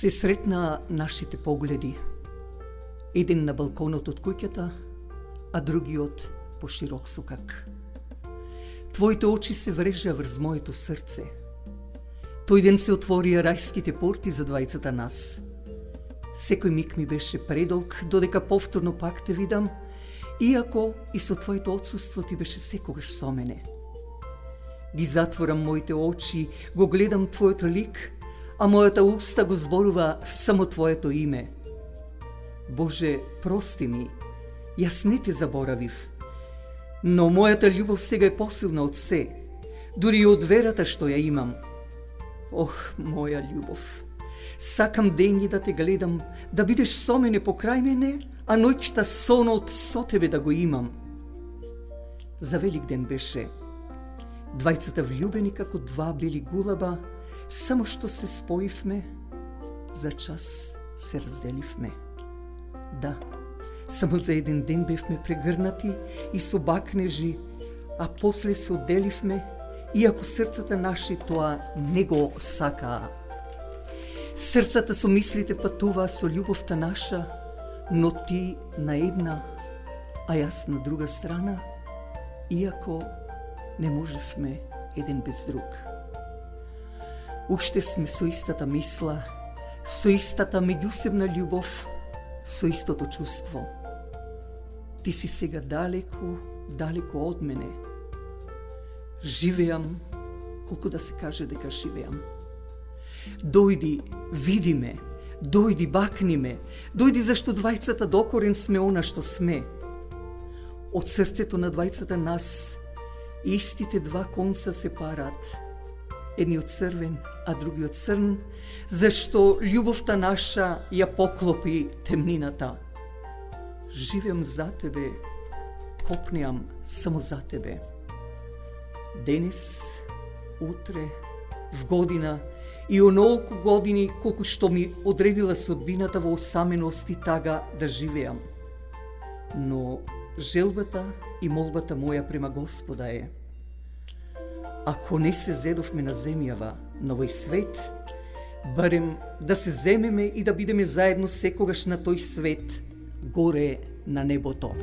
Се сретна нашите погледи. Еден на балконот од куќата, а другиот по широк сукак. Твоите очи се врежа врз моето срце. Тој ден се отворија рајските порти за двајцата нас. Секој миг ми беше предолг, додека повторно пак те видам, иако и со твоето отсуство ти беше секогаш со мене. Ги затворам моите очи, го гледам твоето лик, а мојата уста го зборува само твоето име. Боже, прости ми, јас не те заборавив, но мојата љубов сега е посилна од се, дури и од верата што ја имам. Ох, моја љубов, сакам дењи да те гледам, да бидеш со мене покрај мене, а ноќта сонот со тебе да го имам. За Велик ден беше. Двајцата влюбени како два бели гулаба, само што се споивме, за час се разделивме. Да, само за еден ден бевме прегрнати и со бакнежи, а после се одделивме, иако срцата наши тоа не го сакаа. Срцата со мислите патуваа со љубовта наша, но ти на една, а јас на друга страна, иако не можевме еден без друг. Уште сме со истата мисла, со истата меѓусебна љубов, со истото чувство. Ти си сега далеко, далеко од мене. Живеам, колку да се каже дека живеам. Дојди, види ме, дојди, бакни ме, дојди зашто двајцата докорен сме она што сме. Од срцето на двајцата нас, истите два конца се парат, едниот црвен, а другиот црн, зашто љубовта наша ја поклопи темнината. Живеам за тебе, копнеам само за тебе. Денес, утре, в година и онолку години колку што ми одредила судбината во осаменост и тага да живеам. Но желбата и молбата моја према Господа е: ако не се зедовме на земјава, на овој свет, барем да се земеме и да бидеме заедно секогаш на тој свет, горе на небото.